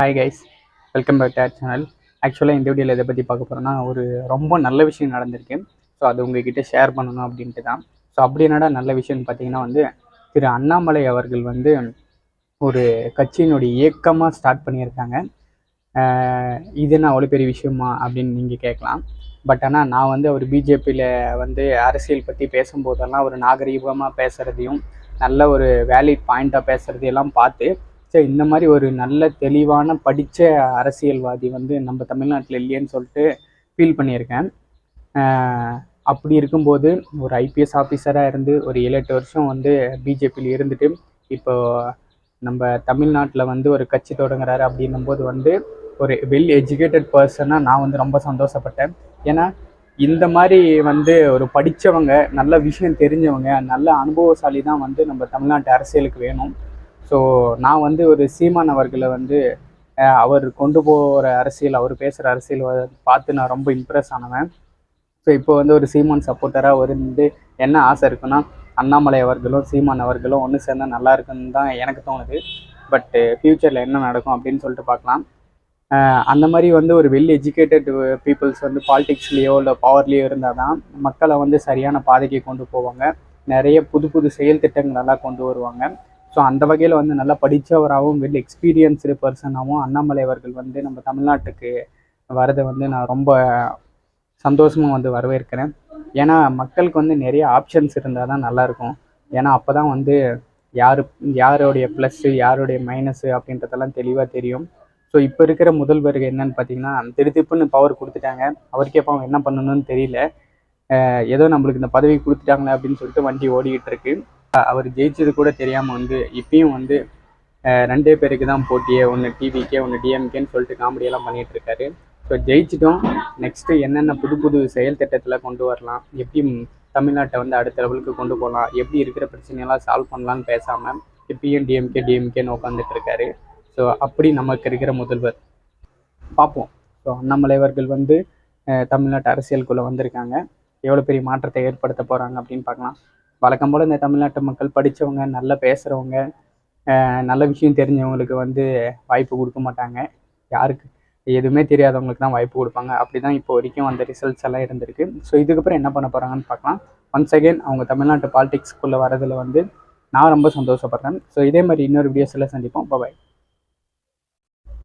Hi guys, welcome back to our channel. ஆக்சுவலாக இந்த வீடியோவில் எதை பற்றி பார்க்க போகிறோன்னா, ஒரு ரொம்ப நல்ல விஷயம் நடந்திருக்கு. ஸோ அது உங்ககிட்ட ஷேர் பண்ணணும் அப்படின்ட்டு தான். ஸோ அப்படி என்னடா நல்ல விஷயம்னு பார்த்தீங்கன்னா திரு அண்ணாமலை அவர்கள் ஒரு கட்சியினுடைய இயக்கமாக ஸ்டார்ட் பண்ணியிருக்காங்க. இது என்ன அவ்வளோ பெரிய விஷயமா அப்படின்னு நீங்கள் கேட்கலாம். பட் ஆனால் நான் அவர் பிஜேபியில் அரசியல் பற்றி பேசும்போதெல்லாம் ஒரு நாகரீகமாக பேசுகிறதையும் நல்ல ஒரு வேலிட் பாயிண்ட்டாக பேசுகிறதையெல்லாம் பார்த்து இந்த மாதிரி ஒரு நல்ல தெளிவான படித்த அரசியல்வாதி நம்ம தமிழ்நாட்டில் இல்லையேன்னு சொல்லிட்டு ஃபீல் பண்ணியிருக்கேன். அப்படி இருக்கும்போது ஒரு ஐபிஎஸ் ஆஃபீஸராக இருந்து ஒரு 7-8 வருஷம் பிஜேபியில் இருந்துட்டு இப்போ நம்ம தமிழ்நாட்டில் ஒரு கட்சி தொடங்குறாரு அப்படின்னும்போது ஒரு வெல் எஜுகேட்டட் பர்சனாக நான் ரொம்ப சந்தோஷப்பட்டேன். ஏன்னா இந்த மாதிரி ஒரு படித்தவங்க, நல்ல விஷயம் தெரிஞ்சவங்க, நல்ல அனுபவசாலி தான் நம்ம தமிழ்நாட்டு அரசியலுக்கு வேணும். ஸோ நான் ஒரு சீமான் அவர்களை அவர் கொண்டு போகிற அரசியல், அவர் பேசுகிற அரசியல் பார்த்து நான் ரொம்ப இம்ப்ரெஸ் ஆனவன். ஸோ இப்போ ஒரு சீமான் சப்போர்ட்டராக என்ன ஆசை இருக்குன்னா, அண்ணாமலை அவர்களும் சீமான் அவர்களும் ஒன்று சேர்ந்தால் நல்லா இருக்குன்னு தான் எனக்கு தோணுது. பட்டு ஃப்யூச்சரில் என்ன நடக்கும் அப்படின்னு சொல்லிட்டு பார்க்கலாம். அந்த மாதிரி ஒரு வெல் எஜுகேட்டட் பீப்புள்ஸ் பாலிடிக்ஸ்லேயோ இல்லை பவர்லேயோ இருந்தால் தான் மக்களை சரியான பாதைக்கு கொண்டு போவாங்க. நிறைய புது புது செயல் திட்டங்களெல்லாம் கொண்டு வருவாங்க. ஸோ அந்த வகையில் நல்லா படித்தவராகவும் வெல் எக்ஸ்பீரியன்ஸ்டு பர்சனாகவும் அண்ணாமலை அவர்கள் நம்ம தமிழ்நாட்டுக்கு வரதை நான் ரொம்ப சந்தோஷமாக வரவேற்கிறேன். ஏன்னா மக்களுக்கு நிறைய ஆப்ஷன்ஸ் இருந்தால் தான் நல்லாயிருக்கும். ஏன்னா அப்போ தான் யாருடைய ப்ளஸ்ஸு யாருடைய மைனஸு அப்படின்றதெல்லாம் தெளிவாக தெரியும். ஸோ இப்போ இருக்கிற முதல்வருக்கு என்னன்னு பார்த்தீங்கன்னா, திருப்புன்னு பவர் கொடுத்துட்டாங்க. அவருக்கே இப்போ என்ன பண்ணணும்னு தெரியல. ஏதோ நம்மளுக்கு இந்த பதவி கொடுத்துட்டாங்களே அப்படின்னு சொல்லிட்டு வண்டி ஓடிக்கிட்டு இருக்கு. அவர் ஜெயிச்சது கூட தெரியாமல் இப்பயும் 2 பேருக்கு தான் போட்டியே, ஒன்று டிவிக்கே ஒன்று டிஎம்கேன்னு சொல்லிட்டு காமெடியெல்லாம் பண்ணிகிட்டு இருக்காரு. ஸோ ஜெயிச்சிட்டோம். நெக்ஸ்ட்டு என்னென்ன புது புது செயல் திட்டத்தில் கொண்டு வரலாம், எப்படி தமிழ்நாட்டை அடுத்த லெவலுக்கு கொண்டு போகலாம், எப்படி இருக்கிற பிரச்சனையெல்லாம் சால்வ் பண்ணலான்னு பேசாமல் இப்பயும் டிஎம்கேன்னு உட்காந்துட்டு இருக்காரு. ஸோ அப்படி நமக்கு இருக்கிற முதல்வர் பார்ப்போம். ஸோ அண்ணாமலை அவர்கள் தமிழ்நாட்டு அரசியலுக்குள்ளே வந்திருக்காங்க. எவ்வளோ பெரிய மாற்றத்தை ஏற்படுத்த போகிறாங்க அப்படின்னு பார்க்கலாம். வழக்கம் போல் இந்த தமிழ்நாட்டு மக்கள் படித்தவங்க, நல்லா பேசுகிறவங்க, நல்ல விஷயம் தெரிஞ்சவங்களுக்கு வாய்ப்பு கொடுக்க மாட்டாங்க. யாருக்கு எதுவுமே தெரியாதவங்களுக்கு தான் வாய்ப்பு கொடுப்பாங்க. அப்படி தான் இப்போ வரைக்கும் ரிசல்ட்ஸ் எல்லாம் இருந்திருக்கு. ஸோ இதுக்கப்புறம் என்ன பண்ண போகிறாங்கன்னு பார்க்கலாம். ஒன்ஸ் அகெயின் அவங்க தமிழ்நாட்டு பாலிடிக்ஸ்குள்ளே வரதில் நான் ரொம்ப சந்தோஷப்படுறேன். ஸோ இதே மாதிரி இன்னொரு வீடியோஸில் சந்திப்போம். பாய்.